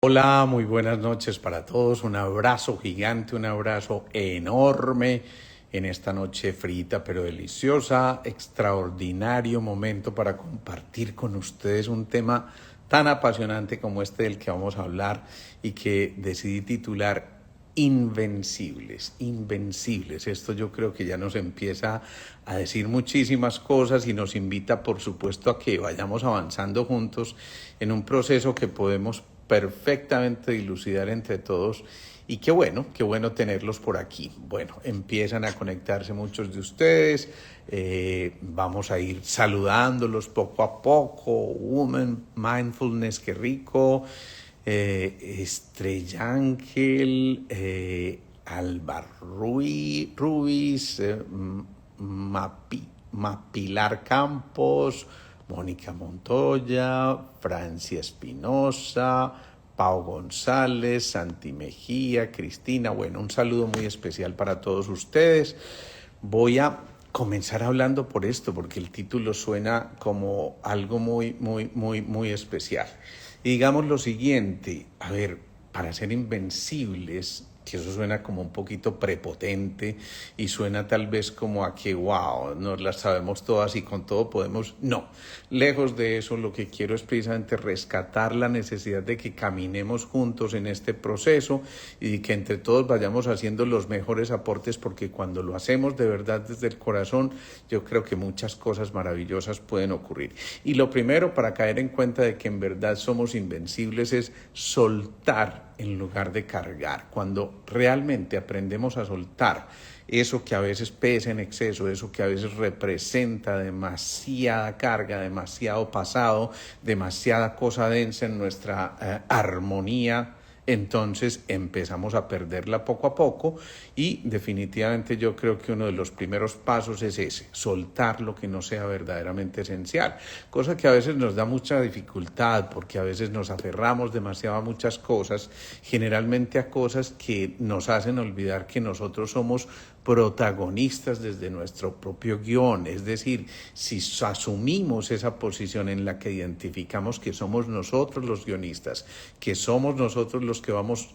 Hola, muy buenas noches para todos. Un abrazo gigante, un abrazo enorme en esta noche frita pero deliciosa. Extraordinario momento para compartir con ustedes un tema tan apasionante como este del que vamos a hablar y que decidí titular Invencibles, invencibles. Esto yo creo que ya nos empieza a decir muchísimas cosas y nos invita, por supuesto, a que vayamos avanzando juntos en un proceso que podemos perfectamente dilucidar entre todos. Y qué bueno tenerlos por aquí. Bueno, empiezan a conectarse muchos de ustedes. Vamos a ir saludándolos poco a poco. Woman, Mindfulness, qué rico. Estrella Ángel, Alba Ruiz, Mapilar Campos, Mónica Montoya, Francia Espinosa, Pau González, Santi Mejía, Cristina. Bueno, un saludo muy especial para todos ustedes. Voy a comenzar hablando por esto, porque el título suena como algo muy especial. Y digamos lo siguiente, a ver, para ser invencibles, que eso suena como un poquito prepotente y suena tal vez como a que, wow, nos las sabemos todas y con todo podemos. No, lejos de eso, lo que quiero es precisamente rescatar la necesidad de que caminemos juntos en este proceso y que entre todos vayamos haciendo los mejores aportes, porque cuando lo hacemos de verdad desde el corazón, yo creo que muchas cosas maravillosas pueden ocurrir. Y lo primero para caer en cuenta de que en verdad somos invencibles es soltar en lugar de cargar. Cuando realmente aprendemos a soltar eso que a veces pesa en exceso, eso que a veces representa demasiada carga, demasiado pasado, demasiada cosa densa en nuestra armonía, entonces empezamos a perderla poco a poco. Y definitivamente yo creo que uno de los primeros pasos es ese, soltar lo que no sea verdaderamente esencial, cosa que a veces nos da mucha dificultad porque a veces nos aferramos demasiado a muchas cosas, generalmente a cosas que nos hacen olvidar que nosotros somos protagonistas desde nuestro propio guión. Es decir, si asumimos esa posición en la que identificamos que somos nosotros los guionistas, que somos nosotros los que vamos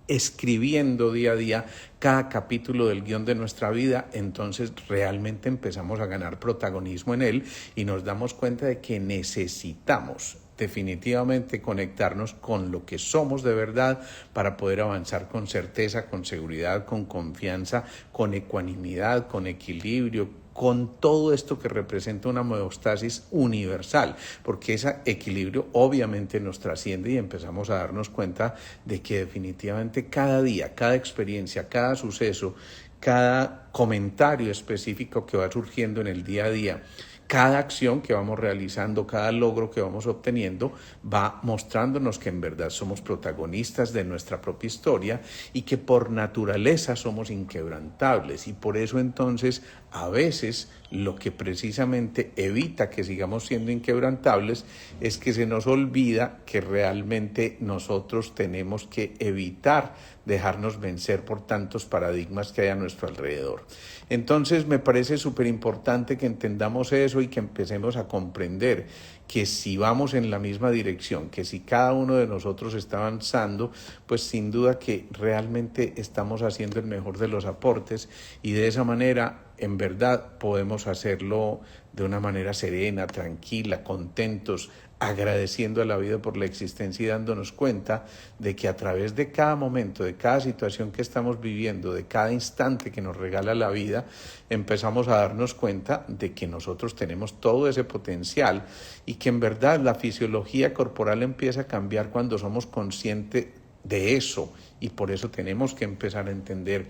escribiendo día a día cada capítulo del guión de nuestra vida, entonces realmente empezamos a ganar protagonismo en él y nos damos cuenta de que necesitamos definitivamente conectarnos con lo que somos de verdad para poder avanzar con certeza, con seguridad, con confianza, con ecuanimidad, con equilibrio, con todo esto que representa una homeostasis universal, porque ese equilibrio obviamente nos trasciende y empezamos a darnos cuenta de que definitivamente cada día, cada experiencia, cada suceso, cada comentario específico que va surgiendo en el día a día, cada acción que vamos realizando, cada logro que vamos obteniendo, va mostrándonos que en verdad somos protagonistas de nuestra propia historia y que por naturaleza somos inquebrantables. Y por eso entonces a veces lo que precisamente evita que sigamos siendo inquebrantables es que se nos olvida que realmente nosotros tenemos que evitar dejarnos vencer por tantos paradigmas que hay a nuestro alrededor. Entonces me parece súper importante que entendamos eso y que empecemos a comprender que si vamos en la misma dirección, que si cada uno de nosotros está avanzando, pues sin duda que realmente estamos haciendo el mejor de los aportes y de esa manera en verdad podemos hacerlo de una manera serena, tranquila, contentos, agradeciendo a la vida por la existencia y dándonos cuenta de que a través de cada momento, de cada situación que estamos viviendo, de cada instante que nos regala la vida, empezamos a darnos cuenta de que nosotros tenemos todo ese potencial y que en verdad la fisiología corporal empieza a cambiar cuando somos conscientes de eso, y por eso tenemos que empezar a entender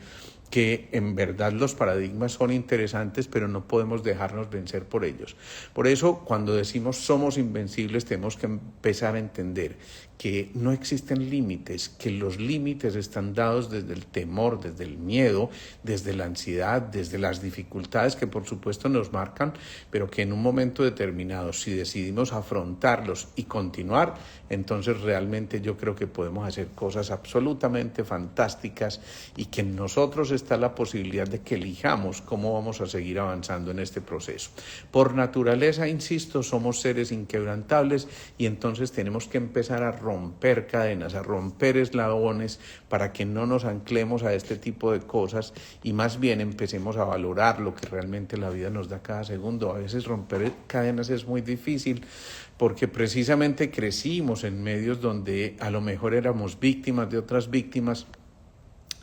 que en verdad los paradigmas son interesantes, pero no podemos dejarnos vencer por ellos. Por eso, cuando decimos somos invencibles, tenemos que empezar a entender que no existen límites, que los límites están dados desde el temor, desde el miedo, desde la ansiedad, desde las dificultades que por supuesto nos marcan, pero que en un momento determinado, si decidimos afrontarlos y continuar, entonces realmente yo creo que podemos hacer cosas absolutamente fantásticas y que en nosotros está la posibilidad de que elijamos cómo vamos a seguir avanzando en este proceso. Por naturaleza, insisto, somos seres inquebrantables y entonces tenemos que empezar a romper cadenas, a romper eslabones para que no nos anclemos a este tipo de cosas y más bien empecemos a valorar lo que realmente la vida nos da cada segundo. A veces romper cadenas es muy difícil porque precisamente crecimos en medios donde a lo mejor éramos víctimas de otras víctimas.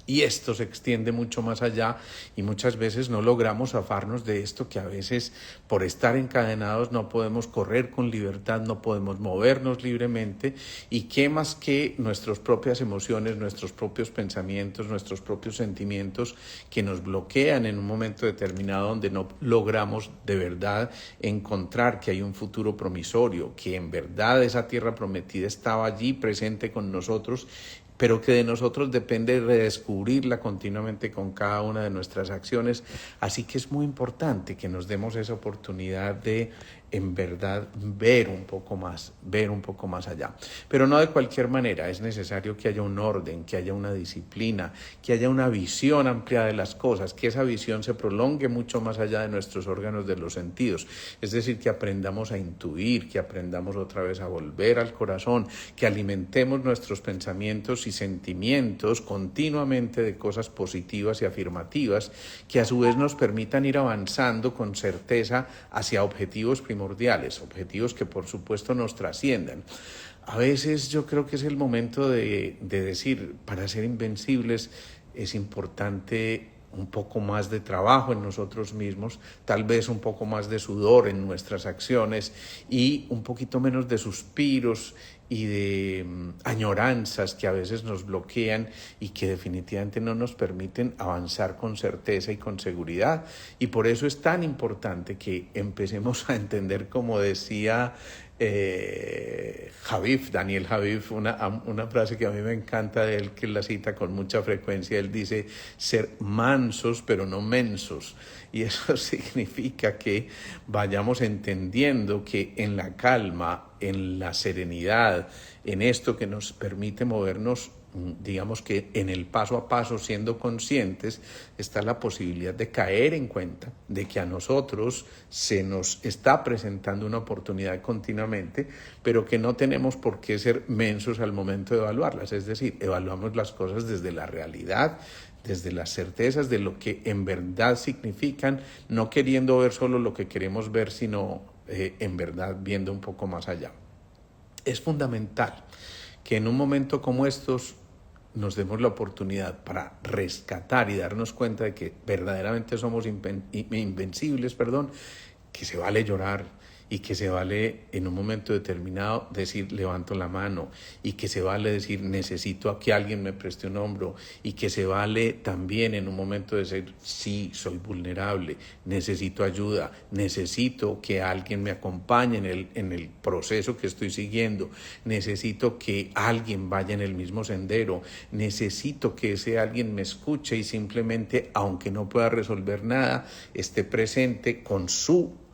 Y esto se extiende mucho más allá y muchas veces no logramos zafarnos de esto, que a veces por estar encadenados no podemos correr con libertad, no podemos movernos libremente, y qué más que nuestras propias emociones, nuestros propios pensamientos, nuestros propios sentimientos que nos bloquean en un momento determinado donde no logramos de verdad encontrar que hay un futuro promisorio, que en verdad esa tierra prometida estaba allí presente con nosotros, pero que de nosotros depende redescubrirla continuamente con cada una de nuestras acciones. Así que es muy importante que nos demos esa oportunidad de, en verdad, ver un poco más allá. Pero no de cualquier manera, es necesario que haya un orden, que haya una disciplina, que haya una visión amplia de las cosas, que esa visión se prolongue mucho más allá de nuestros órganos de los sentidos. Es decir, que aprendamos a intuir, que aprendamos otra vez a volver al corazón, que alimentemos nuestros pensamientos y sentimientos continuamente de cosas positivas y afirmativas, que a su vez nos permitan ir avanzando con certeza hacia objetivos primordiales, objetivos que por supuesto nos trasciendan. A veces yo creo que es el momento de decir, para ser invencibles es importante un poco más de trabajo en nosotros mismos, tal vez un poco más de sudor en nuestras acciones y un poquito menos de suspiros y de añoranzas que a veces nos bloquean y que definitivamente no nos permiten avanzar con certeza y con seguridad. Y por eso es tan importante que empecemos a entender, como decía Daniel Javif, una frase que a mí me encanta de él, que la cita con mucha frecuencia. Él dice: ser mansos pero no mensos. Y eso significa que vayamos entendiendo que en la calma, en la serenidad, en esto que nos permite movernos, digamos que en el paso a paso, siendo conscientes, está la posibilidad de caer en cuenta de que a nosotros se nos está presentando una oportunidad continuamente, pero que no tenemos por qué ser mensos al momento de evaluarlas. Es decir, evaluamos las cosas desde la realidad, desde las certezas de lo que en verdad significan, no queriendo ver solo lo que queremos ver, sino en verdad viendo un poco más allá. Es fundamental que en un momento como estos nos demos la oportunidad para rescatar y darnos cuenta de que verdaderamente somos invencibles, que se vale llorar y que se vale en un momento determinado decir levanto la mano, y que se vale decir necesito a que alguien me preste un hombro, y que se vale también en un momento decir sí, soy vulnerable, necesito ayuda, necesito que alguien me acompañe en el proceso que estoy siguiendo, necesito que alguien vaya en el mismo sendero, necesito que ese alguien me escuche y simplemente, aunque no pueda resolver nada, esté presente con su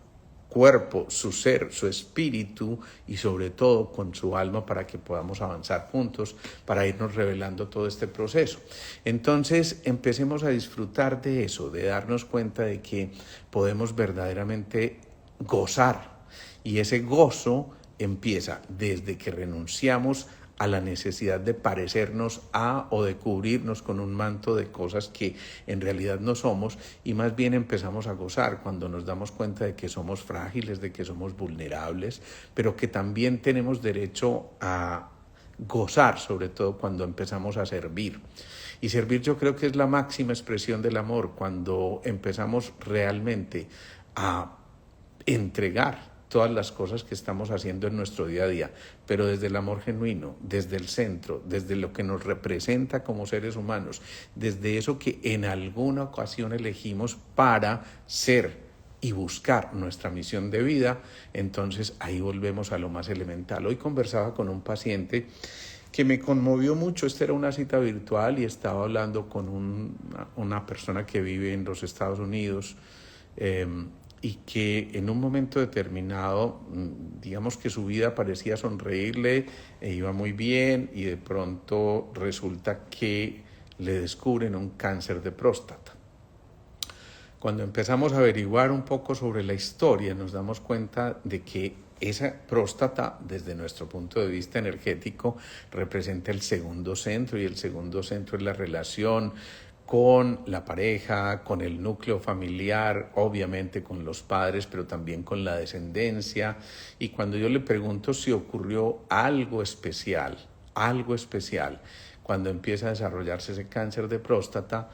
cuerpo, su ser, su espíritu y sobre todo con su alma, para que podamos avanzar juntos, para irnos revelando todo este proceso. Entonces empecemos a disfrutar de eso, de darnos cuenta de que podemos verdaderamente gozar, y ese gozo empieza desde que renunciamos a la necesidad de parecernos a o de cubrirnos con un manto de cosas que en realidad no somos, y más bien empezamos a gozar cuando nos damos cuenta de que somos frágiles, de que somos vulnerables, pero que también tenemos derecho a gozar, sobre todo cuando empezamos a servir. Y servir, yo creo que es la máxima expresión del amor, cuando empezamos realmente a entregar todas las cosas que estamos haciendo en nuestro día a día, pero desde el amor genuino, desde el centro, desde lo que nos representa como seres humanos, desde eso que en alguna ocasión elegimos para ser y buscar nuestra misión de vida. Entonces ahí volvemos a lo más elemental. Hoy conversaba con un paciente que me conmovió mucho. Esta era una cita virtual y estaba hablando con una persona que vive en los Estados Unidos, y que en un momento determinado, digamos que su vida parecía sonreírle, iba muy bien, y de pronto resulta que le descubren un cáncer de próstata. Cuando empezamos a averiguar un poco sobre la historia, nos damos cuenta de que esa próstata, desde nuestro punto de vista energético, representa el segundo centro, y el segundo centro es la relación con la pareja, con el núcleo familiar, obviamente con los padres, pero también con la descendencia. Y cuando yo le pregunto si ocurrió algo especial, cuando empieza a desarrollarse ese cáncer de próstata,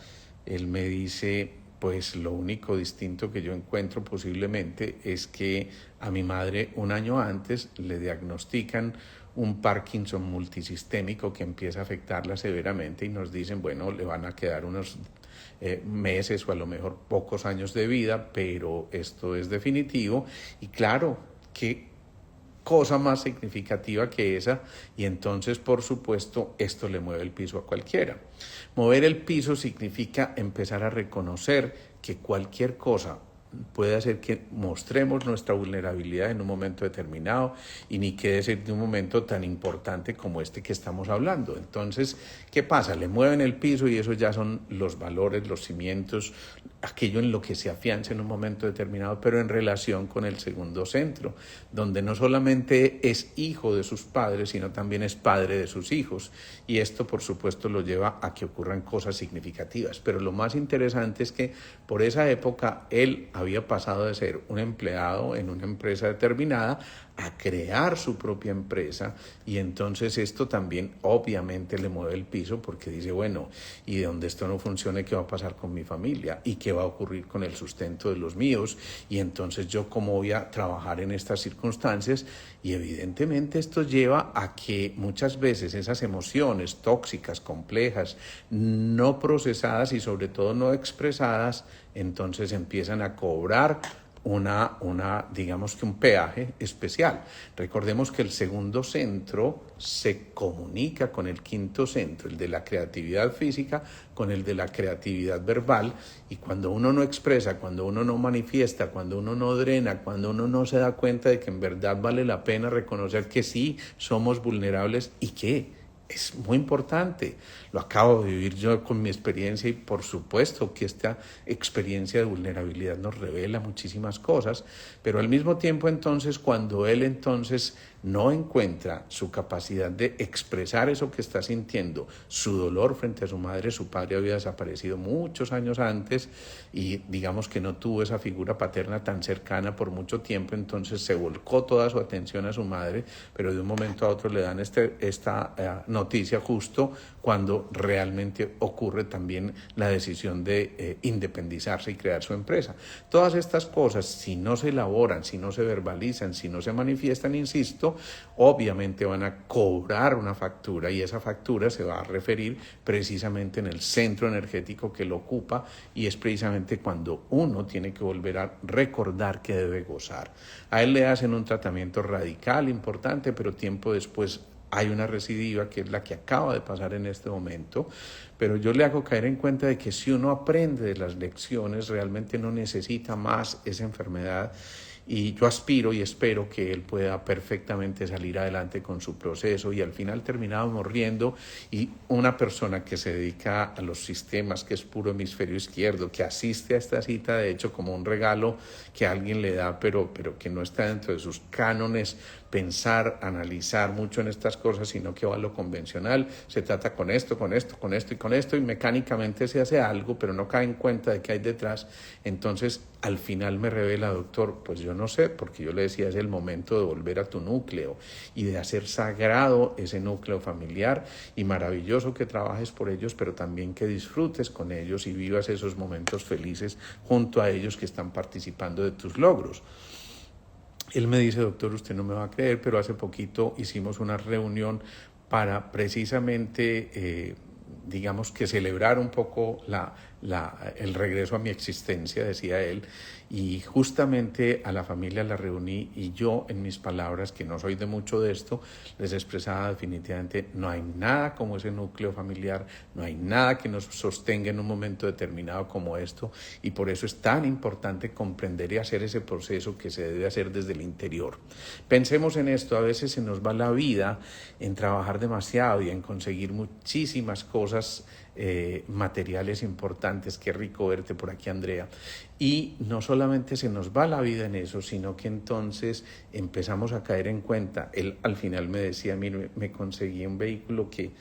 él me dice, pues lo único distinto que yo encuentro posiblemente es que a mi madre un año antes le diagnostican un Parkinson multisistémico que empieza a afectarla severamente y nos dicen, bueno, le van a quedar unos meses o a lo mejor pocos años de vida, pero esto es definitivo. Y claro, qué cosa más significativa que esa, y entonces por supuesto esto le mueve el piso a cualquiera. Mover el piso significa empezar a reconocer que cualquier cosa puede hacer que mostremos nuestra vulnerabilidad en un momento determinado, y ni qué decir de un momento tan importante como este que estamos hablando. Entonces, ¿qué pasa? Le mueven el piso y eso ya son los valores, los cimientos, aquello en lo que se afianza en un momento determinado, pero en relación con el segundo centro, donde no solamente es hijo de sus padres, sino también es padre de sus hijos. Y esto, por supuesto, lo lleva a que ocurran cosas significativas. Pero lo más interesante es que por esa época él había pasado de ser un empleado en una empresa determinada a crear su propia empresa, y entonces esto también obviamente le mueve el piso, porque dice, bueno, y de donde esto no funcione, ¿qué va a pasar con mi familia? ¿Y qué va a ocurrir con el sustento de los míos? Y entonces yo, ¿cómo voy a trabajar en estas circunstancias? Y evidentemente esto lleva a que muchas veces esas emociones tóxicas, complejas, no procesadas y sobre todo no expresadas, entonces empiezan a cobrar digamos que un peaje especial. Recordemos que el segundo centro se comunica con el quinto centro, el de la creatividad física, con el de la creatividad verbal, y cuando uno no expresa, cuando uno no manifiesta, cuando uno no drena, cuando uno no se da cuenta de que en verdad vale la pena reconocer que sí somos vulnerables y que es muy importante. Lo acabo de vivir yo con mi experiencia, y por supuesto que esta experiencia de vulnerabilidad nos revela muchísimas cosas, pero al mismo tiempo entonces, cuando él entonces no encuentra su capacidad de expresar eso que está sintiendo, su dolor frente a su madre, su padre había desaparecido muchos años antes y digamos que no tuvo esa figura paterna tan cercana por mucho tiempo, entonces se volcó toda su atención a su madre, pero de un momento a otro le dan esta noticia justo cuando realmente ocurre también la decisión de independizarse y crear su empresa. Todas estas cosas, si no se elaboran, si no se verbalizan, si no se manifiestan, insisto, obviamente van a cobrar una factura, y esa factura se va a referir precisamente en el centro energético que lo ocupa, y es precisamente cuando uno tiene que volver a recordar que debe gozar. A él le hacen un tratamiento radical, importante, pero tiempo después hay una recidiva que es la que acaba de pasar en este momento, pero yo le hago caer en cuenta de que si uno aprende de las lecciones, realmente no necesita más esa enfermedad, y yo aspiro y espero que él pueda perfectamente salir adelante con su proceso, y al final terminamos riendo. Y una persona que se dedica a los sistemas, que es puro hemisferio izquierdo, que asiste a esta cita de hecho como un regalo que alguien le da, pero que no está dentro de sus cánones pensar, analizar mucho en estas cosas, sino que va a lo convencional, se trata con esto, con esto, con esto y con esto, y mecánicamente se hace algo, pero no cae en cuenta de qué hay detrás. Entonces, al final me revela, doctor, pues yo no sé, porque yo le decía, es el momento de volver a tu núcleo y de hacer sagrado ese núcleo familiar, y maravilloso que trabajes por ellos, pero también que disfrutes con ellos y vivas esos momentos felices junto a ellos que están participando de tus logros. Él me dice, doctor, usted no me va a creer, pero hace poquito hicimos una reunión para precisamente, digamos que celebrar un poco el regreso a mi existencia, decía él, y justamente a la familia la reuní, y yo en mis palabras, que no soy de mucho de esto, les expresaba definitivamente, no hay nada como ese núcleo familiar, no hay nada que nos sostenga en un momento determinado como esto, y por eso es tan importante comprender y hacer ese proceso que se debe hacer desde el interior. Pensemos en esto, a veces se nos va la vida en trabajar demasiado y en conseguir muchísimas cosas cosas materiales importantes. Qué rico verte por aquí, Andrea. Y no solamente se nos va la vida en eso, sino que entonces empezamos a caer en cuenta. Él al final me decía, mire, me conseguí un vehículo que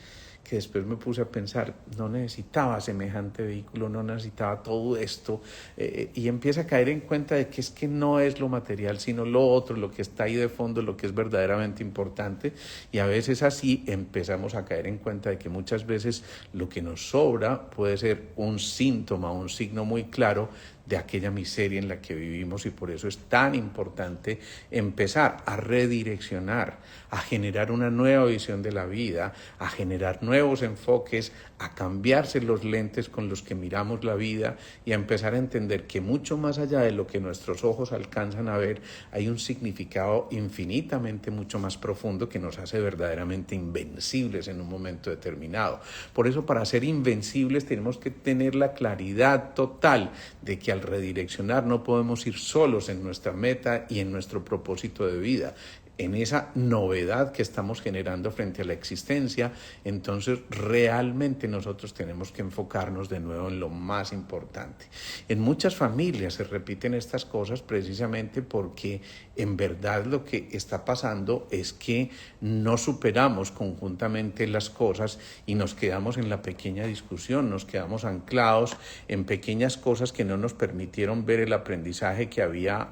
después me puse a pensar, no necesitaba semejante vehículo, no necesitaba todo esto, y empieza a caer en cuenta de que es que no es lo material, sino lo otro, lo que está ahí de fondo, lo que es verdaderamente importante, y a veces así empezamos a caer en cuenta de que muchas veces lo que nos sobra puede ser un síntoma, un signo muy claro de aquella miseria en la que vivimos, y por eso es tan importante empezar a redireccionar, a generar una nueva visión de la vida, a generar nuevos enfoques, a cambiarse los lentes con los que miramos la vida y a empezar a entender que mucho más allá de lo que nuestros ojos alcanzan a ver, hay un significado infinitamente mucho más profundo que nos hace verdaderamente invencibles en un momento determinado. Por eso, para ser invencibles tenemos que tener la claridad total de que al redireccionar no podemos ir solos en nuestra meta y en nuestro propósito de vida, en esa novedad que estamos generando frente a la existencia. Entonces realmente nosotros tenemos que enfocarnos de nuevo en lo más importante. En muchas familias se repiten estas cosas precisamente porque en verdad lo que está pasando es que no superamos conjuntamente las cosas y nos quedamos en la pequeña discusión, nos quedamos anclados en pequeñas cosas que no nos permitieron ver el aprendizaje que había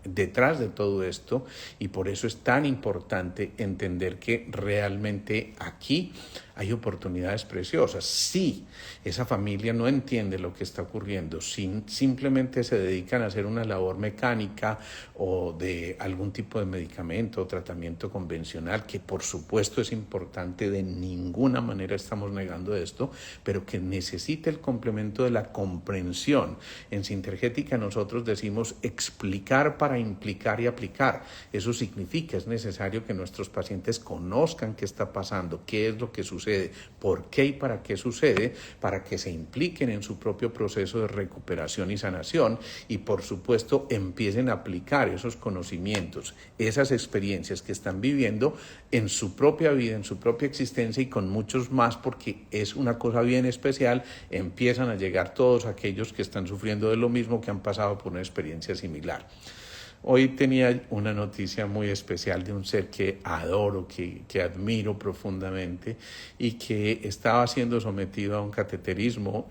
detrás de todo esto, y por eso es tan importante entender que realmente aquí hay oportunidades preciosas. Si esa familia no entiende lo que está ocurriendo, si simplemente se dedican a hacer una labor mecánica o de algún tipo de medicamento o tratamiento convencional, que por supuesto es importante, de ninguna manera estamos negando esto, pero que necesita el complemento de la comprensión. En Sintergética nosotros decimos explicar para implicar y aplicar. Eso significa, es necesario que nuestros pacientes conozcan qué está pasando, qué es lo que sucede, por qué y para qué sucede, para que se impliquen en su propio proceso de recuperación y sanación, y por supuesto empiecen a aplicar esos conocimientos, esas experiencias que están viviendo en su propia vida, en su propia existencia, y con muchos más, porque es una cosa bien especial. Empiezan a llegar todos aquellos que están sufriendo de lo mismo, que han pasado por una experiencia similar. Hoy tenía una noticia muy especial de un ser que adoro, que admiro profundamente, y que estaba siendo sometido a un cateterismo.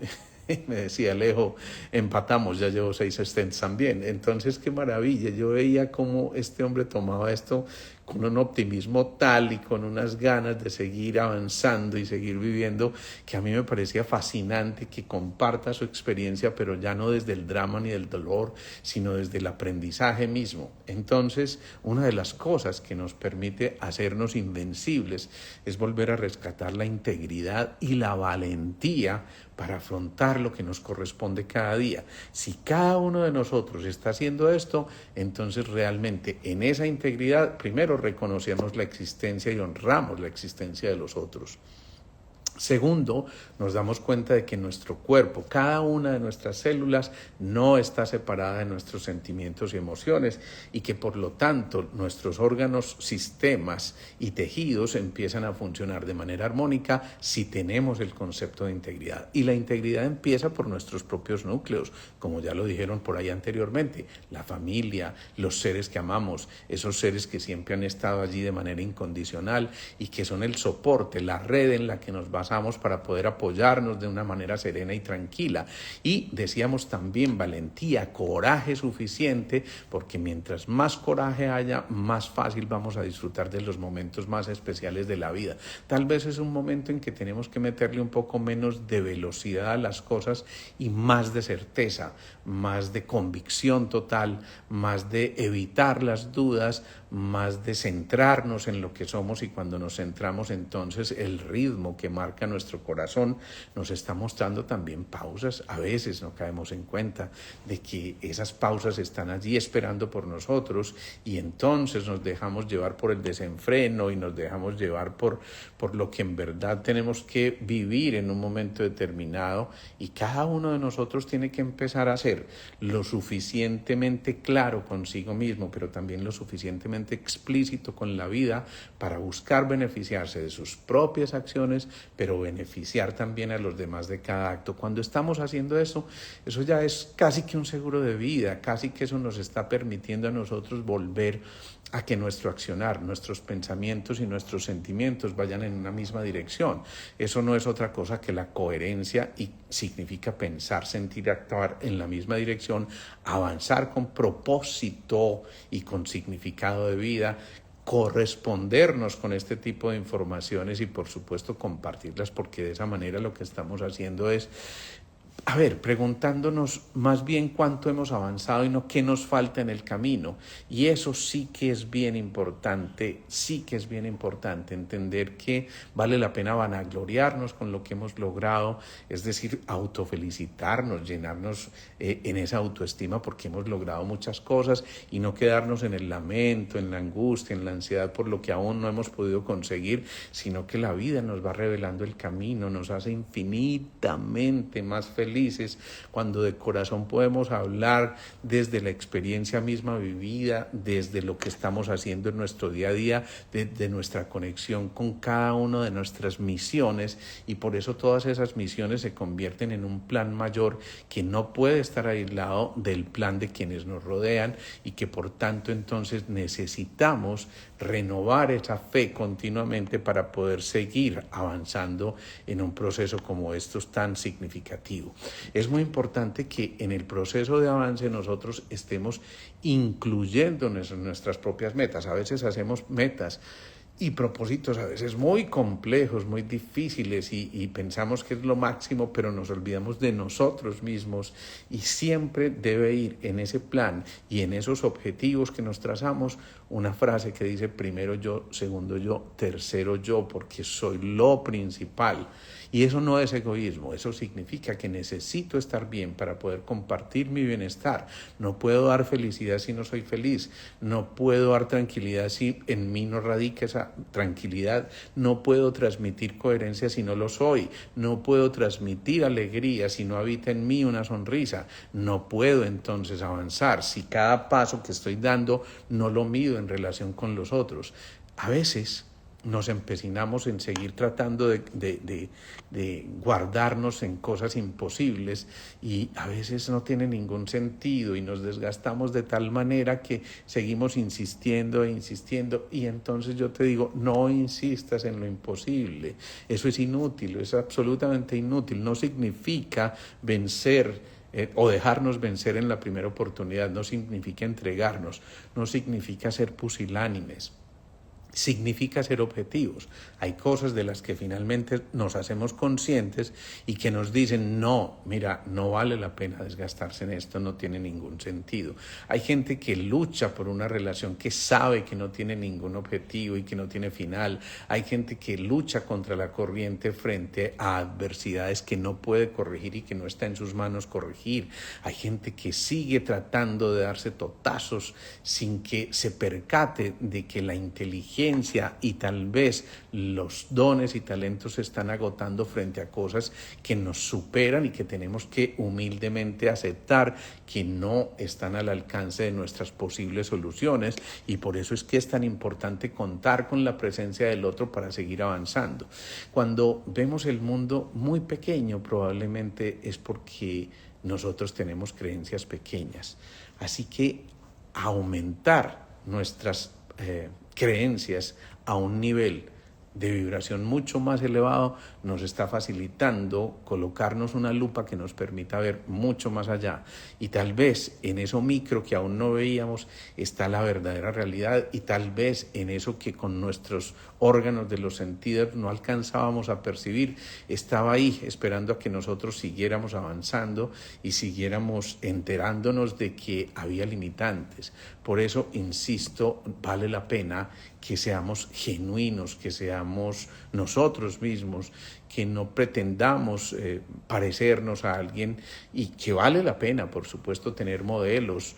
Me decía, Alejo, empatamos, ya llevo 6 stents también. Entonces, qué maravilla. Yo veía cómo este hombre tomaba esto con un optimismo tal y con unas ganas de seguir avanzando y seguir viviendo, que a mí me parecía fascinante que comparta su experiencia, pero ya no desde el drama ni del dolor, sino desde el aprendizaje mismo. Entonces, una de las cosas que nos permite hacernos invencibles es volver a rescatar la integridad y la valentía para afrontar lo que nos corresponde cada día. Si cada uno de nosotros está haciendo esto, entonces realmente en esa integridad, primero reconocemos la existencia y honramos la existencia de los otros. Segundo, nos damos cuenta de que nuestro cuerpo, cada una de nuestras células, no está separada de nuestros sentimientos y emociones, y que por lo tanto nuestros órganos, sistemas y tejidos empiezan a funcionar de manera armónica si tenemos el concepto de integridad. Y la integridad empieza por nuestros propios núcleos, como ya lo dijeron por ahí anteriormente: la familia, los seres que amamos, esos seres que siempre han estado allí de manera incondicional y que son el soporte, la red en la que nos basamos para poder apoyarnos de una manera serena y tranquila. Y decíamos también valentía, coraje suficiente, porque mientras más coraje haya, más fácil vamos a disfrutar de los momentos más especiales de la vida. Tal vez es un momento en que tenemos que meterle un poco menos de velocidad a las cosas y más de certeza, más de convicción total, más de evitar las dudas, más de centrarnos en lo que somos. Y cuando nos centramos, entonces el ritmo que marca nuestro corazón nos está mostrando también pausas. A veces no caemos en cuenta de que esas pausas están allí esperando por nosotros, y entonces nos dejamos llevar por el desenfreno y nos dejamos llevar por lo que en verdad tenemos que vivir en un momento determinado. Y cada uno de nosotros tiene que empezar a ser lo suficientemente claro consigo mismo, pero también lo suficientemente suficientemente explícito con la vida para buscar beneficiarse de sus propias acciones, pero beneficiar también a los demás de cada acto. Cuando estamos haciendo eso ya es casi que un seguro de vida, casi que eso nos está permitiendo a nosotros volver a que nuestro accionar, nuestros pensamientos y nuestros sentimientos vayan en una misma dirección. Eso no es otra cosa que la coherencia y significa pensar, sentir, actuar en la misma dirección, avanzar con propósito y con significado de vida, correspondernos con este tipo de informaciones y por supuesto compartirlas, porque de esa manera lo que estamos haciendo es preguntándonos más bien cuánto hemos avanzado y no qué nos falta en el camino. Y eso sí que es bien importante, entender que vale la pena vanagloriarnos con lo que hemos logrado, es decir, autofelicitarnos, llenarnos en esa autoestima porque hemos logrado muchas cosas y no quedarnos en el lamento, en la angustia, en la ansiedad por lo que aún no hemos podido conseguir, sino que la vida nos va revelando el camino, nos hace infinitamente más felices cuando de corazón podemos hablar desde la experiencia misma vivida, desde lo que estamos haciendo en nuestro día a día, de nuestra conexión con cada una de nuestras misiones, y por eso todas esas misiones se convierten en un plan mayor que no puede estar aislado del plan de quienes nos rodean y que por tanto entonces necesitamos renovar esa fe continuamente para poder seguir avanzando en un proceso como estos tan significativo. Es muy importante que en el proceso de avance nosotros estemos incluyéndonos en nuestras propias metas. A veces hacemos metas y propósitos a veces muy complejos, muy difíciles y pensamos que es lo máximo, pero nos olvidamos de nosotros mismos, y siempre debe ir en ese plan y en esos objetivos que nos trazamos una frase que dice: primero yo, segundo yo, tercero yo, porque soy lo principal. Y eso no es egoísmo, eso significa que necesito estar bien para poder compartir mi bienestar. No puedo dar felicidad si no soy feliz, no puedo dar tranquilidad si en mí no radica esa tranquilidad, no puedo transmitir coherencia si no lo soy, no puedo transmitir alegría si no habita en mí una sonrisa, no puedo entonces avanzar si cada paso que estoy dando no lo mido en relación con los otros. A veces nos empecinamos en seguir tratando de guardarnos en cosas imposibles y a veces no tiene ningún sentido y nos desgastamos de tal manera que seguimos insistiendo y entonces yo te digo: no insistas en lo imposible, eso es inútil, es absolutamente inútil, no significa vencer o dejarnos vencer en la primera oportunidad, no significa entregarnos, no significa ser pusilánimes. Significa ser objetivos. Hay cosas de las que finalmente nos hacemos conscientes y que nos dicen: no, mira, no vale la pena desgastarse en esto, no tiene ningún sentido. Hay gente que lucha por una relación que sabe que no tiene ningún objetivo y que no tiene final. Hay gente que lucha contra la corriente frente a adversidades que no puede corregir y que no está en sus manos corregir. Hay gente que sigue tratando de darse totazos sin que se percate de que la inteligencia y tal vez los dones y talentos se están agotando frente a cosas que nos superan y que tenemos que humildemente aceptar que no están al alcance de nuestras posibles soluciones, y por eso es que es tan importante contar con la presencia del otro para seguir avanzando. Cuando vemos el mundo muy pequeño, probablemente es porque nosotros tenemos creencias pequeñas. Así que aumentar nuestras creencias a un nivel de vibración mucho más elevado nos está facilitando colocarnos una lupa que nos permita ver mucho más allá, y tal vez en eso micro que aún no veíamos está la verdadera realidad, y tal vez en eso que con nuestros órganos de los sentidos no alcanzábamos a percibir estaba ahí esperando a que nosotros siguiéramos avanzando y siguiéramos enterándonos de que había limitantes. Por eso, insisto, vale la pena que seamos genuinos, que seamos nosotros mismos, que no pretendamos parecernos a alguien, y que vale la pena, por supuesto, tener modelos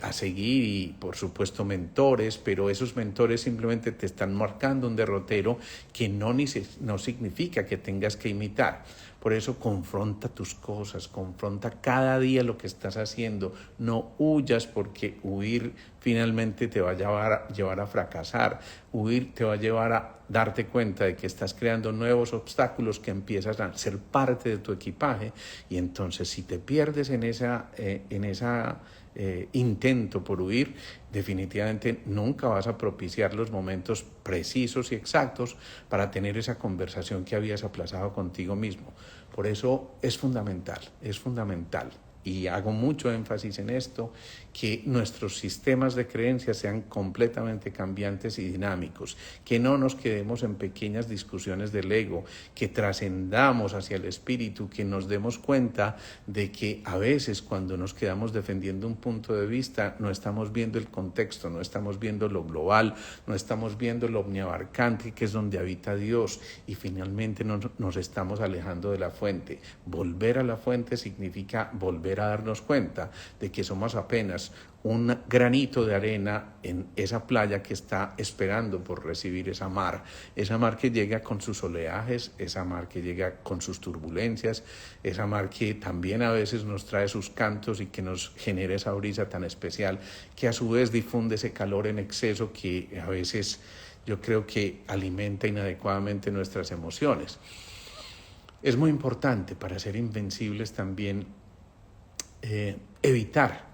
a seguir y, por supuesto, mentores, pero esos mentores simplemente te están marcando un derrotero que no significa que tengas que imitar. Por eso confronta tus cosas, confronta cada día lo que estás haciendo, no huyas, porque huir finalmente te va a llevar a fracasar. Huir te va a llevar a darte cuenta de que estás creando nuevos obstáculos que empiezas a ser parte de tu equipaje, y entonces si te pierdes en esa intento por huir, definitivamente nunca vas a propiciar los momentos precisos y exactos para tener esa conversación que habías aplazado contigo mismo. Por eso es fundamental, y hago mucho énfasis en esto, que nuestros sistemas de creencias sean completamente cambiantes y dinámicos, que no nos quedemos en pequeñas discusiones del ego, que trascendamos hacia el espíritu, que nos demos cuenta de que a veces cuando nos quedamos defendiendo un punto de vista no estamos viendo el contexto, no estamos viendo lo global, no estamos viendo lo omniabarcante que es donde habita Dios, y finalmente nos estamos alejando de la fuente. Volver a la fuente significa volver a darnos cuenta de que somos apenas un granito de arena en esa playa que está esperando por recibir esa mar que llega con sus oleajes, esa mar que llega con sus turbulencias, esa mar que también a veces nos trae sus cantos y que nos genera esa brisa tan especial, que a su vez difunde ese calor en exceso que a veces yo creo que alimenta inadecuadamente nuestras emociones. Es muy importante para ser invencibles también evitar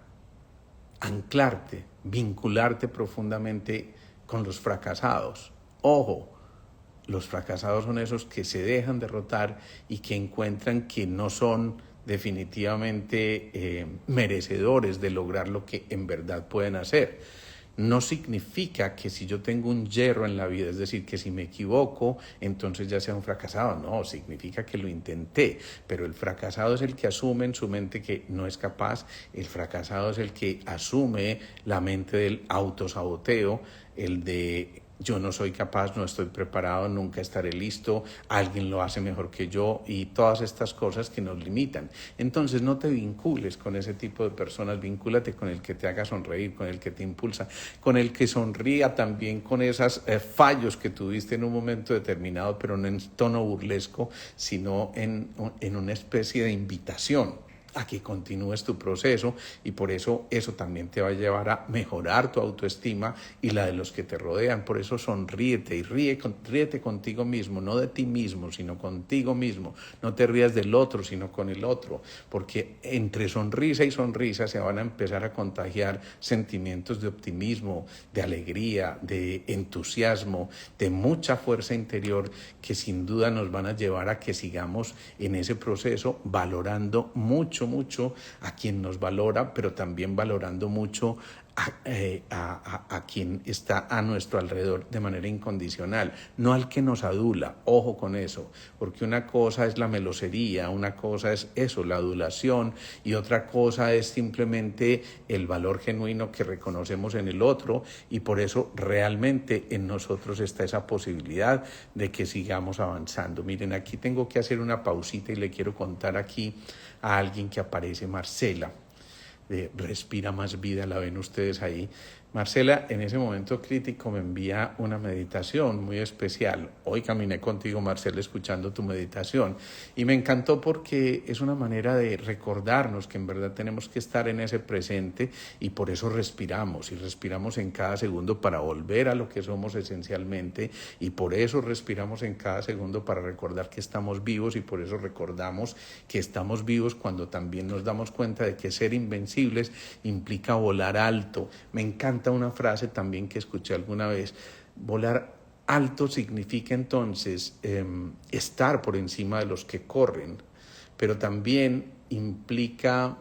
anclarte, vincularte profundamente con los fracasados. Ojo, los fracasados son esos que se dejan derrotar y que encuentran que no son definitivamente merecedores de lograr lo que en verdad pueden hacer. No significa que si yo tengo un yerro en la vida, es decir, que si me equivoco, entonces ya sea un fracasado. No, significa que lo intenté, pero el fracasado es el que asume en su mente que no es capaz, el fracasado es el que asume la mente del autosaboteo, el de yo no soy capaz, no estoy preparado, nunca estaré listo, alguien lo hace mejor que yo, y todas estas cosas que nos limitan. Entonces no te vincules con ese tipo de personas, vincúlate con el que te haga sonreír, con el que te impulsa, con el que sonría también con esos fallos que tuviste en un momento determinado, pero no en tono burlesco, sino en una especie de invitación a que continúes tu proceso, y por eso también te va a llevar a mejorar tu autoestima y la de los que te rodean. Por eso sonríete y ríete contigo mismo, no de ti mismo, sino contigo mismo. No te rías del otro, sino con el otro, porque entre sonrisa y sonrisa se van a empezar a contagiar sentimientos de optimismo, de alegría, de entusiasmo, de mucha fuerza interior, que sin duda nos van a llevar a que sigamos en ese proceso valorando mucho a quien nos valora, pero también valorando mucho a quien está a nuestro alrededor de manera incondicional, no al que nos adula. Ojo con eso, porque una cosa es la melosería, una cosa es eso, la adulación, y otra cosa es simplemente el valor genuino que reconocemos en el otro, y por eso realmente en nosotros está esa posibilidad de que sigamos avanzando. Miren, aquí tengo que hacer una pausita y le quiero contar aquí a alguien que aparece, Marcela, de Respira Más Vida, la ven ustedes ahí. Marcela, en ese momento crítico, me envía una meditación muy especial. Hoy caminé contigo, Marcela, escuchando tu meditación, y me encantó porque es una manera de recordarnos que en verdad tenemos que estar en ese presente, y por eso respiramos, y respiramos en cada segundo para volver a lo que somos esencialmente, y por eso respiramos en cada segundo para recordar que estamos vivos, y por eso recordamos que estamos vivos cuando también nos damos cuenta de que ser invencibles implica volar alto. Me encanta una frase también que escuché alguna vez: volar alto significa entonces estar por encima de los que corren, pero también implica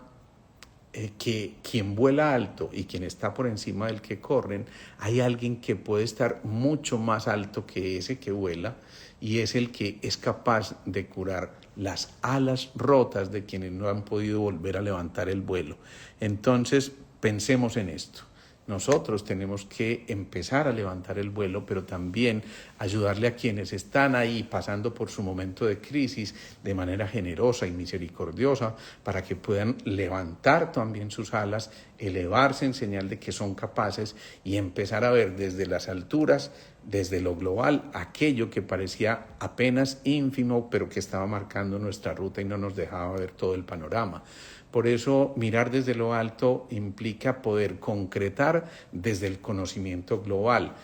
que quien vuela alto y quien está por encima del que corren, hay alguien que puede estar mucho más alto que ese que vuela, y es el que es capaz de curar las alas rotas de quienes no han podido volver a levantar el vuelo. Entonces, pensemos en esto. Nosotros tenemos que empezar a levantar el vuelo, pero también ayudarle a quienes están ahí pasando por su momento de crisis de manera generosa y misericordiosa, para que puedan levantar también sus alas, elevarse en señal de que son capaces, y empezar a ver desde las alturas desde lo global aquello que parecía apenas ínfimo, pero que estaba marcando nuestra ruta y no nos dejaba ver todo el panorama. Por eso mirar desde lo alto implica poder concretar desde el conocimiento global,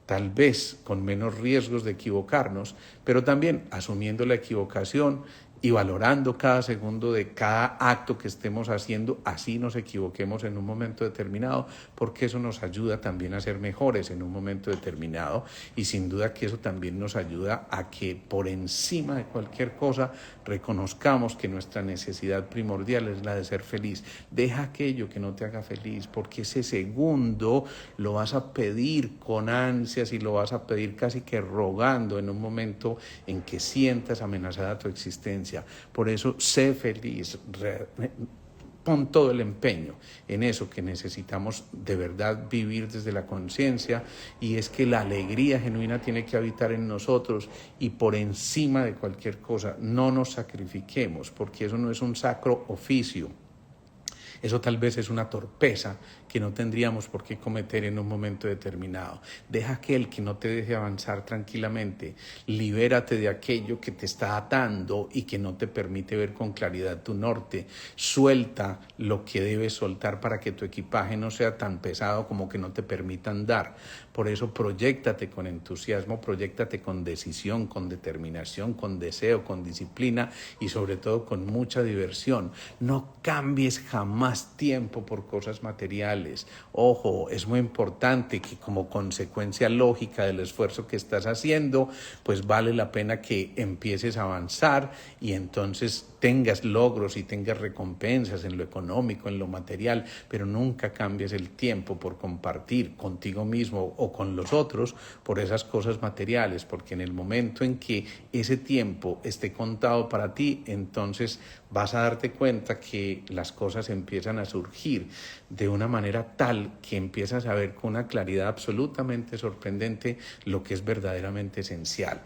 tal vez con menos riesgos de equivocarnos, pero también asumiendo la equivocación y valorando cada segundo de cada acto que estemos haciendo, así nos equivoquemos en un momento determinado, porque eso nos ayuda también a ser mejores en un momento determinado, y sin duda que eso también nos ayuda a que por encima de cualquier cosa reconozcamos que nuestra necesidad primordial es la de ser feliz. Deja aquello que no te haga feliz, porque ese segundo lo vas a pedir con ansias y lo vas a pedir casi que rogando en un momento en que sientas amenazada tu existencia. Por eso, sé feliz, pon todo el empeño en eso que necesitamos de verdad vivir desde la conciencia, y es que la alegría genuina tiene que habitar en nosotros, y por encima de cualquier cosa no nos sacrifiquemos, porque eso no es un sacro oficio. Eso tal vez es una torpeza que no tendríamos por qué cometer en un momento determinado. Deja aquel que no te deje avanzar tranquilamente. Libérate de aquello que te está atando y que no te permite ver con claridad tu norte. Suelta lo que debes soltar para que tu equipaje no sea tan pesado como que no te permita andar. Por eso proyéctate con entusiasmo, proyéctate con decisión, con determinación, con deseo, con disciplina y sobre todo con mucha diversión. No cambies jamás tiempo por cosas materiales. Ojo, es muy importante que como consecuencia lógica del esfuerzo que estás haciendo, pues vale la pena que empieces a avanzar y entonces tengas logros y tengas recompensas en lo económico, en lo material, pero nunca cambies el tiempo por compartir contigo mismo o con los otros por esas cosas materiales, porque en el momento en que ese tiempo esté contado para ti, entonces vas a darte cuenta que las cosas empiezan a surgir de una manera tal que empiezas a ver con una claridad absolutamente sorprendente lo que es verdaderamente esencial.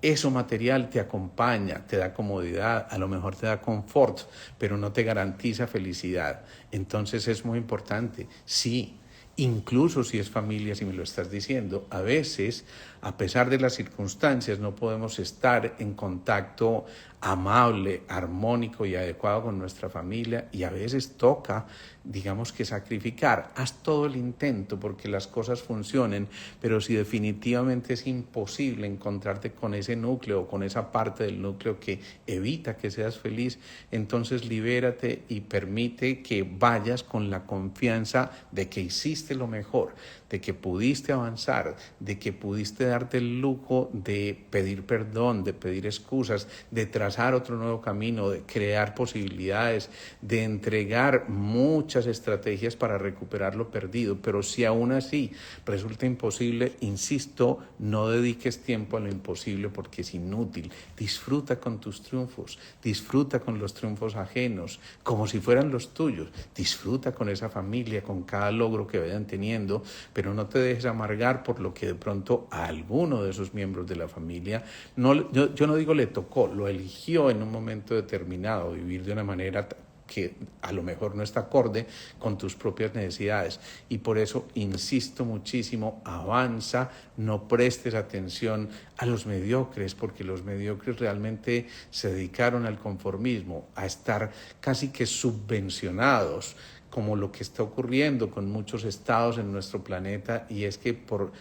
Eso material te acompaña, te da comodidad, a lo mejor te da confort, pero no te garantiza felicidad. Entonces es muy importante, sí, incluso si es familia, si me lo estás diciendo, a veces, a pesar de las circunstancias, no podemos estar en contacto amable, armónico y adecuado con nuestra familia, y a veces toca, digamos que sacrificar. Haz todo el intento porque las cosas funcionen, pero si definitivamente es imposible encontrarte con ese núcleo, con esa parte del núcleo que evita que seas feliz, entonces libérate y permite que vayas con la confianza de que hiciste lo mejor, de que pudiste avanzar, de que pudiste darte el lujo de pedir perdón, de pedir excusas, de trazar otro nuevo camino, de crear posibilidades, de entregar muchas estrategias para recuperar lo perdido. Pero si aún así resulta imposible, insisto, no dediques tiempo a lo imposible porque es inútil. Disfruta con tus triunfos, disfruta con los triunfos ajenos, como si fueran los tuyos. Disfruta con esa familia, con cada logro que vayan teniendo, pero no te dejes amargar por lo que de pronto a alguno de esos miembros de la familia, yo no digo le tocó, lo eligió en un momento determinado, vivir de una manera que a lo mejor no está acorde con tus propias necesidades. Y por eso insisto muchísimo, avanza, no prestes atención a los mediocres, porque los mediocres realmente se dedicaron al conformismo, a estar casi que subvencionados, como lo que está ocurriendo con muchos estados en nuestro planeta, y es que por,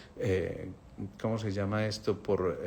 ¿cómo se llama esto? Por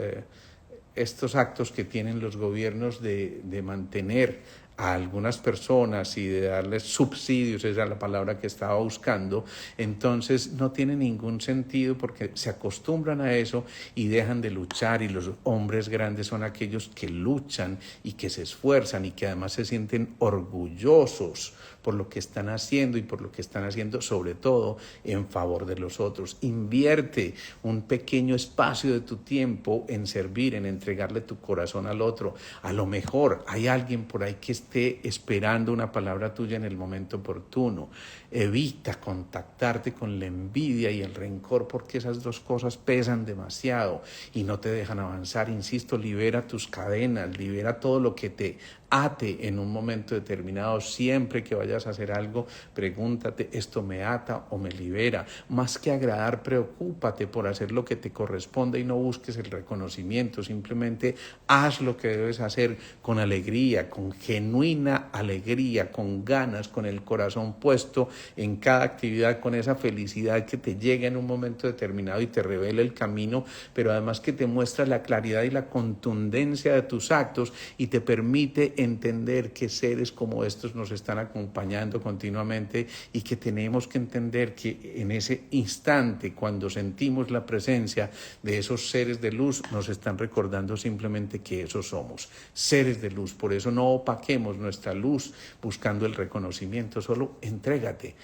estos actos que tienen los gobiernos de mantener a algunas personas y de darles subsidios, esa es la palabra que estaba buscando, entonces no tiene ningún sentido porque se acostumbran a eso y dejan de luchar, y los hombres grandes son aquellos que luchan y que se esfuerzan y que además se sienten orgullosos por lo que están haciendo y por lo que están haciendo sobre todo en favor de los otros. Invierte un pequeño espacio de tu tiempo en servir, en entregarle tu corazón al otro. A lo mejor hay alguien por ahí que esté esperando una palabra tuya en el momento oportuno. Evita contactarte con la envidia y el rencor porque esas dos cosas pesan demasiado y no te dejan avanzar. Insisto, libera tus cadenas, libera todo lo que te ate en un momento determinado. Siempre que vayas a hacer algo, pregúntate, ¿esto me ata o me libera? Más que agradar, preocúpate por hacer lo que te corresponde y no busques el reconocimiento. Simplemente haz lo que debes hacer con alegría, con genuina alegría, con ganas, con el corazón puesto en cada actividad, con esa felicidad que te llega en un momento determinado y te revela el camino, pero además que te muestra la claridad y la contundencia de tus actos y te permite entender que seres como estos nos están acompañando continuamente y que tenemos que entender que en ese instante, cuando sentimos la presencia de esos seres de luz, nos están recordando simplemente que esos somos, seres de luz. Por eso no opaquemos nuestra luz buscando el reconocimiento, solo entrégate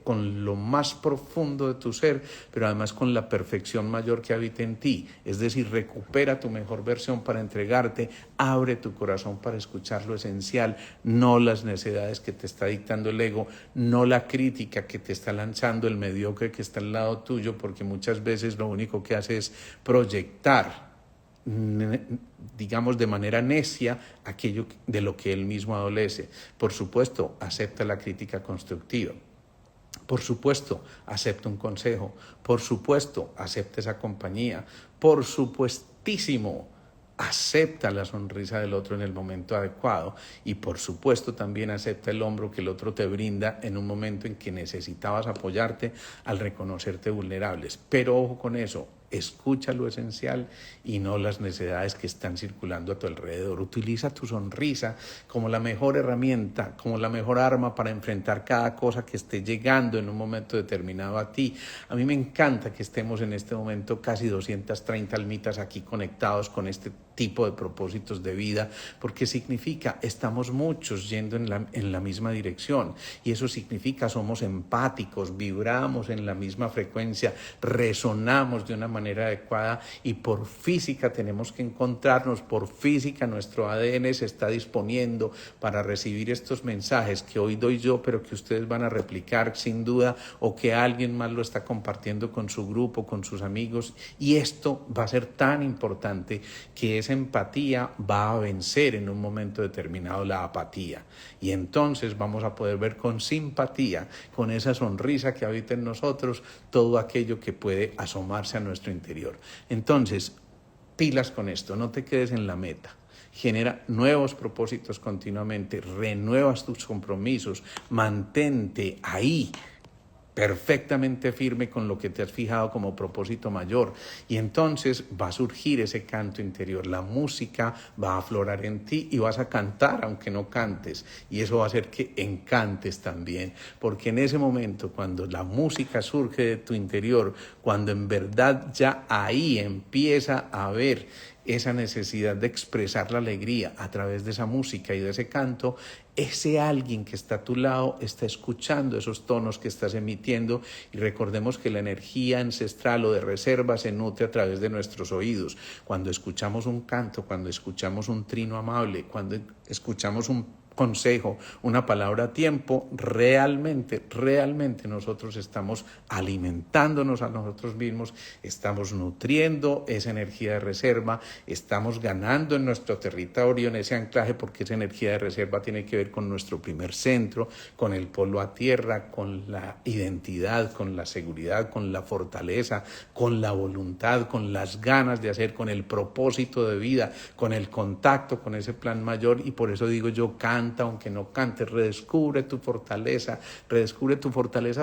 con lo más profundo de tu ser, pero además con la perfección mayor que habita en ti. Es decir, recupera tu mejor versión para entregarte, abre tu corazón para escuchar lo esencial, no las necesidades que te está dictando el ego, no la crítica que te está lanzando el mediocre que está al lado tuyo, porque muchas veces lo único que hace es proyectar, digamos, de manera necia aquello de lo que él mismo adolece. Por supuesto, acepta la crítica constructiva. Por supuesto, acepta un consejo. Por supuesto, acepta esa compañía. Por supuestísimo, acepta la sonrisa del otro en el momento adecuado y por supuesto también acepta el hombro que el otro te brinda en un momento en que necesitabas apoyarte al reconocerte vulnerables. Pero ojo con eso, escucha lo esencial y no las necesidades que están circulando a tu alrededor. Utiliza tu sonrisa como la mejor herramienta, como la mejor arma para enfrentar cada cosa que esté llegando en un momento determinado a ti. A mí me encanta que estemos en este momento casi 230 almitas aquí conectados con este tipo de propósitos de vida, porque significa estamos muchos yendo en la misma dirección y eso significa somos empáticos, vibramos en la misma frecuencia, resonamos de una manera adecuada y por física tenemos que encontrarnos, por física nuestro ADN se está disponiendo para recibir estos mensajes que hoy doy yo, pero que ustedes van a replicar sin duda o que alguien más lo está compartiendo con su grupo, con sus amigos y esto va a ser tan importante que esa empatía va a vencer en un momento determinado la apatía y entonces vamos a poder ver con simpatía, con esa sonrisa que habita en nosotros, todo aquello que puede asomarse a nuestro interior. Entonces, pilas con esto, no te quedes en la meta. Genera nuevos propósitos continuamente, renuevas tus compromisos, mantente ahí perfectamente firme con lo que te has fijado como propósito mayor y entonces va a surgir ese canto interior, la música va a aflorar en ti y vas a cantar aunque no cantes y eso va a hacer que encantes también, porque en ese momento cuando la música surge de tu interior, cuando en verdad ya ahí empieza a haber esa necesidad de expresar la alegría a través de esa música y de ese canto, ese alguien que está a tu lado está escuchando esos tonos que estás emitiendo y recordemos que la energía ancestral o de reserva se nutre a través de nuestros oídos. Cuando escuchamos un canto, cuando escuchamos un trino amable, cuando escuchamos un consejo, una palabra a tiempo, realmente nosotros estamos alimentándonos a nosotros mismos, estamos nutriendo esa energía de reserva, estamos ganando en nuestro territorio, en ese anclaje, porque esa energía de reserva tiene que ver con nuestro primer centro, con el polo a tierra, con la identidad, con la seguridad, con la fortaleza, con la voluntad, con las ganas de hacer, con el propósito de vida, con el contacto, con ese plan mayor y por eso digo yo, canta aunque no cantes, redescubre tu fortaleza,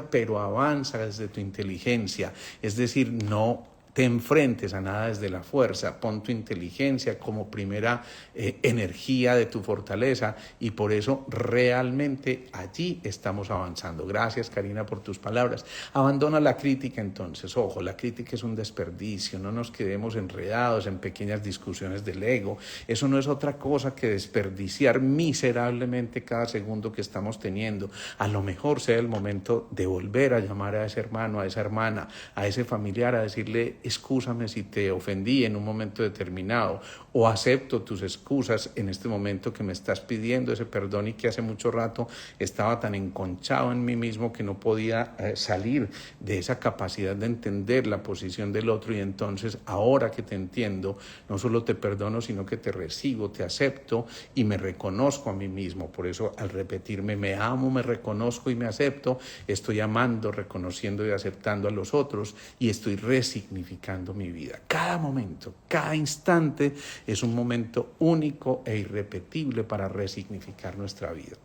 pero avanza desde tu inteligencia, es decir, no te enfrentes a nada desde la fuerza, pon tu inteligencia como primera energía de tu fortaleza y por eso realmente allí estamos avanzando. Gracias, Karina, por tus palabras. Abandona la crítica entonces, ojo, la crítica es un desperdicio, no nos quedemos enredados en pequeñas discusiones del ego, eso no es otra cosa que desperdiciar miserablemente cada segundo que estamos teniendo. A lo mejor sea el momento de volver a llamar a ese hermano, a esa hermana, a ese familiar, a decirle excúsame si te ofendí en un momento determinado, o acepto tus excusas en este momento que me estás pidiendo ese perdón y que hace mucho rato estaba tan enconchado en mí mismo que no podía salir de esa capacidad de entender la posición del otro, y entonces ahora que te entiendo, no solo te perdono, sino que te recibo, te acepto y me reconozco a mí mismo. Por eso al repetirme me amo, me reconozco y me acepto, estoy amando, reconociendo y aceptando a los otros, y estoy resignificando mi vida. Cada momento, cada instante es un momento único e irrepetible para resignificar nuestra vida.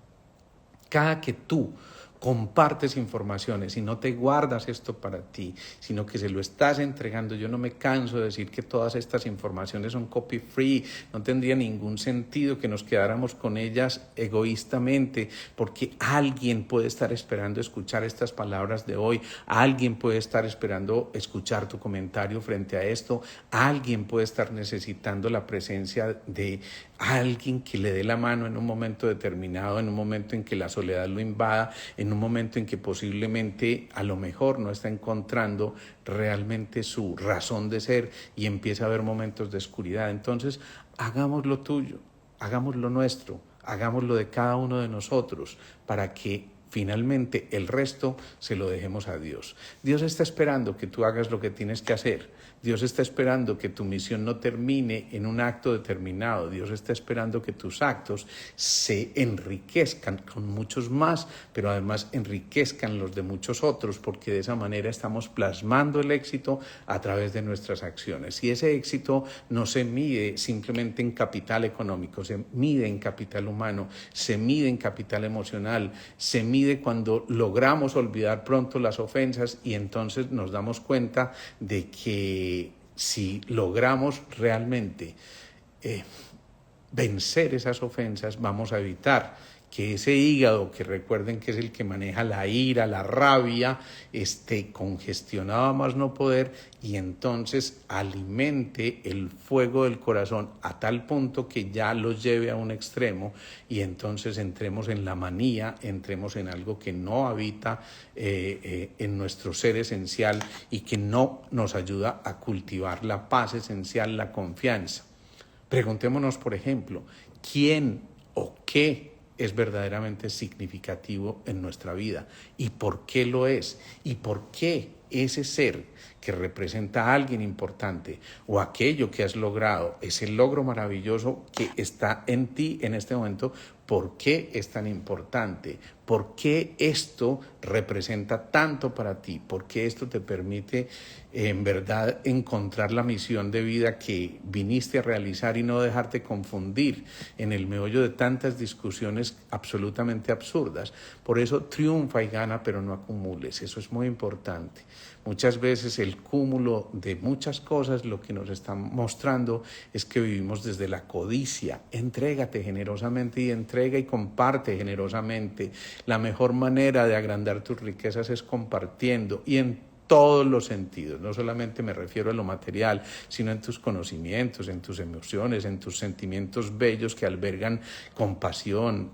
Cada que tú compartes informaciones y no te guardas esto para ti, sino que se lo estás entregando. Yo no me canso de decir que todas estas informaciones son copy free, no tendría ningún sentido que nos quedáramos con ellas egoístamente, porque alguien puede estar esperando escuchar estas palabras de hoy, alguien puede estar esperando escuchar tu comentario frente a esto, alguien puede estar necesitando la presencia de alguien que le dé la mano en un momento determinado, en un momento en que la soledad lo invada, en un momento en que posiblemente a lo mejor no está encontrando realmente su razón de ser y empieza a haber momentos de oscuridad. Entonces, hagamos lo tuyo, hagamos lo nuestro, hagamos lo de cada uno de nosotros para que finalmente el resto se lo dejemos a Dios. Dios está esperando que tú hagas lo que tienes que hacer. Dios está esperando que tu misión no termine en un acto determinado. Dios está esperando que tus actos se enriquezcan con muchos más, pero además enriquezcan los de muchos otros, porque de esa manera estamos plasmando el éxito a través de nuestras acciones. Y ese éxito no se mide simplemente en capital económico, se mide en capital humano, se mide en capital emocional, se mide cuando logramos olvidar pronto las ofensas, y entonces nos damos cuenta de que si logramos realmente vencer esas ofensas, vamos a evitar que ese hígado, que recuerden que es el que maneja la ira, la rabia, esté congestionado a más no poder, y entonces alimente el fuego del corazón a tal punto que ya lo lleve a un extremo, y entonces entremos en la manía, entremos en algo que no habita en nuestro ser esencial y que no nos ayuda a cultivar la paz esencial, la confianza. Preguntémonos, por ejemplo, ¿quién o qué es verdaderamente significativo en nuestra vida? ¿Y por qué lo es? ¿Y por qué ese ser que representa a alguien importante o aquello que has logrado, ese logro maravilloso que está en ti en este momento, por qué es tan importante? ¿Por qué esto representa tanto para ti? ¿Por qué esto te permite en verdad encontrar la misión de vida que viniste a realizar y no dejarte confundir en el meollo de tantas discusiones absolutamente absurdas? Por eso triunfa y gana, pero no acumules. Eso es muy importante. Muchas veces el cúmulo de muchas cosas lo que nos está mostrando es que vivimos desde la codicia. Entrégate generosamente y entrega y comparte generosamente. La mejor manera de agrandar tus riquezas es compartiendo, y en todos los sentidos. No solamente me refiero a lo material, sino en tus conocimientos, en tus emociones, en tus sentimientos bellos que albergan compasión,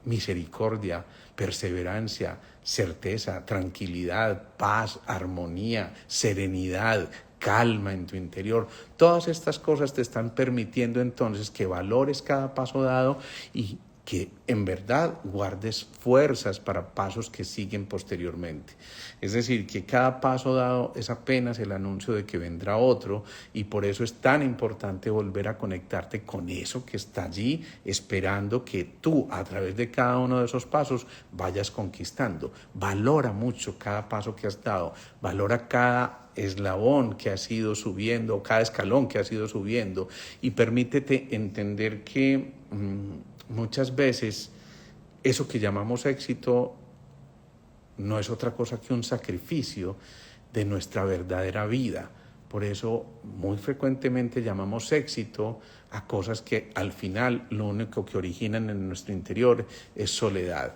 misericordia, perseverancia, certeza, tranquilidad, paz, armonía, serenidad, calma en tu interior. Todas estas cosas te están permitiendo entonces que valores cada paso dado y que en verdad guardes fuerzas para pasos que siguen posteriormente. Es decir, que cada paso dado es apenas el anuncio de que vendrá otro, y por eso es tan importante volver a conectarte con eso que está allí esperando que tú a través de cada uno de esos pasos vayas conquistando. Valora mucho cada paso que has dado, valora cada eslabón que has ido subiendo, cada escalón que has ido subiendo, y permítete entender que muchas veces eso que llamamos éxito no es otra cosa que un sacrificio de nuestra verdadera vida. Por eso muy frecuentemente llamamos éxito a cosas que al final lo único que originan en nuestro interior es soledad.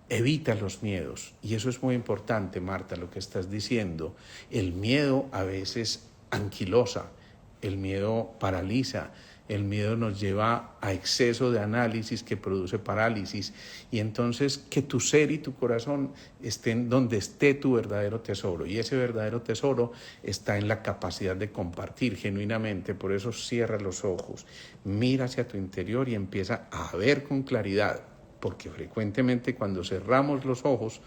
Evita los miedos, y eso es muy importante, Marta, lo que estás diciendo. El miedo a veces anquilosa, el miedo paraliza, el miedo nos lleva a exceso de análisis que produce parálisis, y entonces que tu ser y tu corazón estén donde esté tu verdadero tesoro, y ese verdadero tesoro está en la capacidad de compartir genuinamente. Por eso cierra los ojos, mira hacia tu interior y empieza a ver con claridad, porque frecuentemente cuando cerramos los ojos,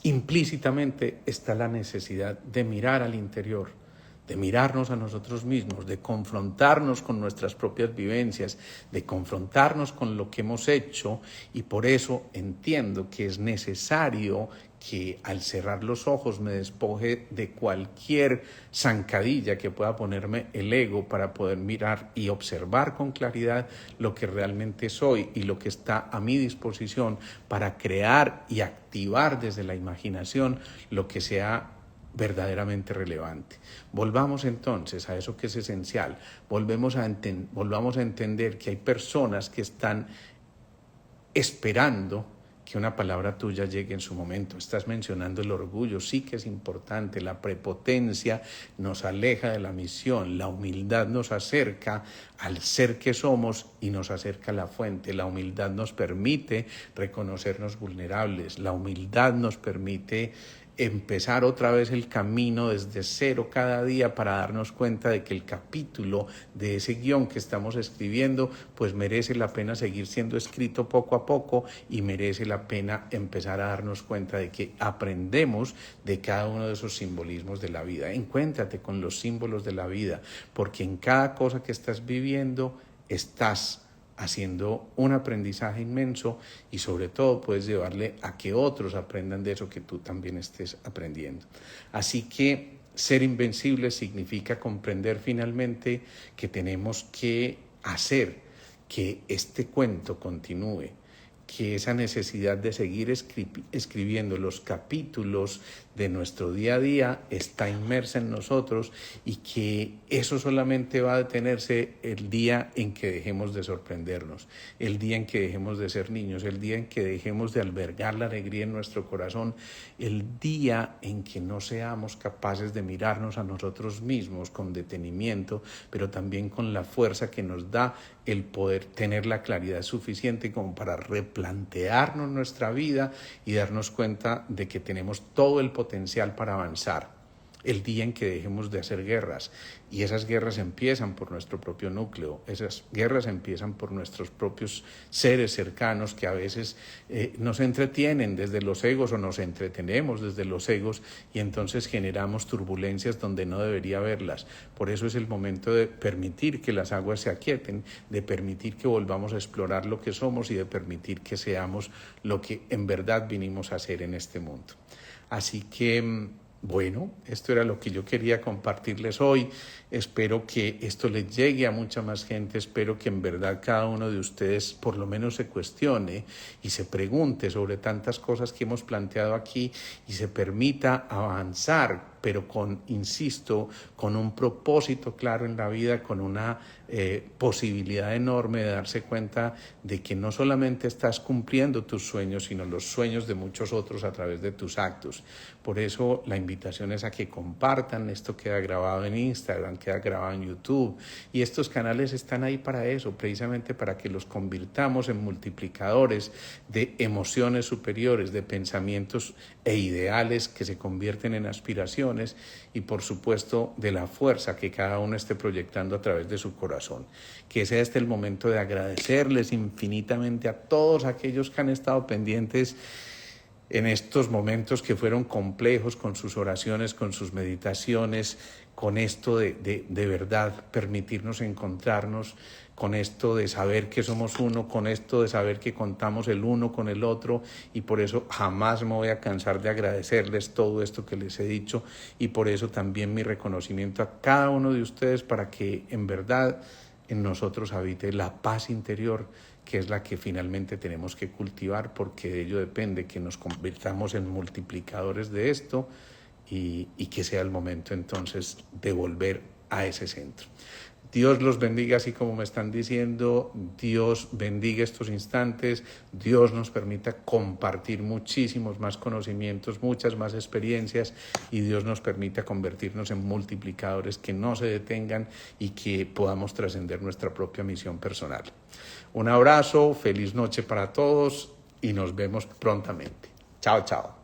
implícitamente está la necesidad de mirar al interior, de mirarnos a nosotros mismos, de confrontarnos con nuestras propias vivencias, de confrontarnos con lo que hemos hecho, y por eso entiendo que es necesario que al cerrar los ojos me despoje de cualquier zancadilla que pueda ponerme el ego para poder mirar y observar con claridad lo que realmente soy y lo que está a mi disposición para crear y activar desde la imaginación lo que sea verdaderamente relevante. Volvamos entonces a eso que es esencial. Volvamos a entender que hay personas que están esperando que una palabra tuya llegue en su momento. Estás mencionando el orgullo, sí que es importante. La prepotencia nos aleja de la misión. La humildad nos acerca al ser que somos y nos acerca a la fuente. La humildad nos permite reconocernos vulnerables. La humildad nos permite empezar otra vez el camino desde cero cada día para darnos cuenta de que el capítulo de ese guión que estamos escribiendo pues merece la pena seguir siendo escrito poco a poco, y merece la pena empezar a darnos cuenta de que aprendemos de cada uno de esos simbolismos de la vida. Encuéntrate con los símbolos de la vida, porque en cada cosa que estás viviendo estás haciendo un aprendizaje inmenso, y sobre todo puedes llevarle a que otros aprendan de eso que tú también estés aprendiendo. Así que ser invencible significa comprender finalmente que tenemos que hacer que este cuento continúe, que esa necesidad de seguir escribiendo los capítulos de nuestro día a día está inmersa en nosotros, y que eso solamente va a detenerse el día en que dejemos de sorprendernos, el día en que dejemos de ser niños, el día en que dejemos de albergar la alegría en nuestro corazón, el día en que no seamos capaces de mirarnos a nosotros mismos con detenimiento, pero también con la fuerza que nos da el poder tener la claridad suficiente como para replantearnos nuestra vida y darnos cuenta de que tenemos todo el potencial para avanzar. El día en que dejemos de hacer guerras, y esas guerras empiezan por nuestro propio núcleo, esas guerras empiezan por nuestros propios seres cercanos que a veces nos entretienen desde los egos, o nos entretenemos desde los egos, y entonces generamos turbulencias donde no debería haberlas. Por eso es el momento de permitir que las aguas se aquieten, de permitir que volvamos a explorar lo que somos y de permitir que seamos lo que en verdad vinimos a hacer en este mundo. Así que bueno, esto era lo que yo quería compartirles hoy. Espero que esto les llegue a mucha más gente. Espero que en verdad cada uno de ustedes por lo menos se cuestione y se pregunte sobre tantas cosas que hemos planteado aquí, y se permita avanzar, pero insisto, con un propósito claro en la vida, con una posibilidad enorme de darse cuenta de que no solamente estás cumpliendo tus sueños, sino los sueños de muchos otros a través de tus actos. Por eso la invitación es a que compartan. Esto queda grabado en Instagram, queda grabado en YouTube, y estos canales están ahí para eso, precisamente para que los convirtamos en multiplicadores de emociones superiores, de pensamientos e ideales que se convierten en aspiraciones, y por supuesto de la fuerza que cada uno esté proyectando a través de su corazón. Que sea este el momento de agradecerles infinitamente a todos aquellos que han estado pendientes en estos momentos que fueron complejos, con sus oraciones, con sus meditaciones, con esto de verdad permitirnos encontrarnos, con esto de saber que somos uno, con esto de saber que contamos el uno con el otro, y por eso jamás me voy a cansar de agradecerles todo esto que les he dicho, y por eso también mi reconocimiento a cada uno de ustedes, para que en verdad en nosotros habite la paz interior, que es la que finalmente tenemos que cultivar, porque de ello depende que nos convirtamos en multiplicadores de esto, y que sea el momento entonces de volver a ese centro. Dios los bendiga así como me están diciendo, Dios bendiga estos instantes, Dios nos permita compartir muchísimos más conocimientos, muchas más experiencias y Dios nos permita convertirnos en multiplicadores que no se detengan y que podamos trascender nuestra propia misión personal. Un abrazo, feliz noche para todos y nos vemos prontamente. Chao, chao.